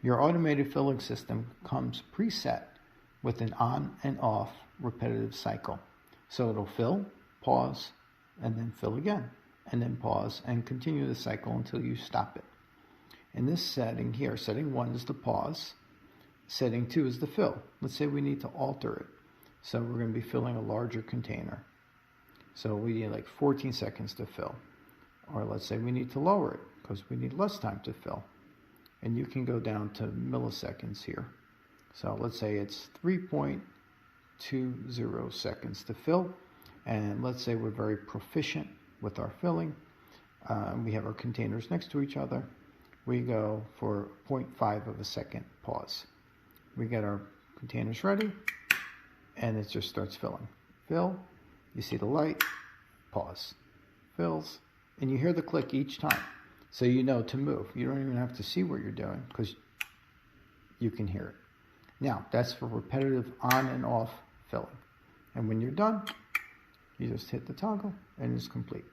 Your automated filling system comes preset with an on and off repetitive cycle. So it'll fill, pause, and then fill again, and then pause, and continue the cycle until you stop it. In this setting here, setting 1 is the pause, setting 2 is the fill. Let's say we need to alter it. So we're going to be filling a larger container. So we need like 14 seconds to fill. Or let's say we need to lower it because we need less time to fill. And you can go down to milliseconds here. So let's say it's 3.20 seconds to fill. And let's say we're very proficient with our filling. We have our containers next to each other. We go for 0.5 of a second pause. We get our containers ready, and it just starts filling. Fill, you see the light, pause, fills, and you hear the click each time. So you know to move. You don't even have to see what you're doing because you can hear it. Now, that's for repetitive on and off filling. And when you're done, you just hit the toggle and it's complete.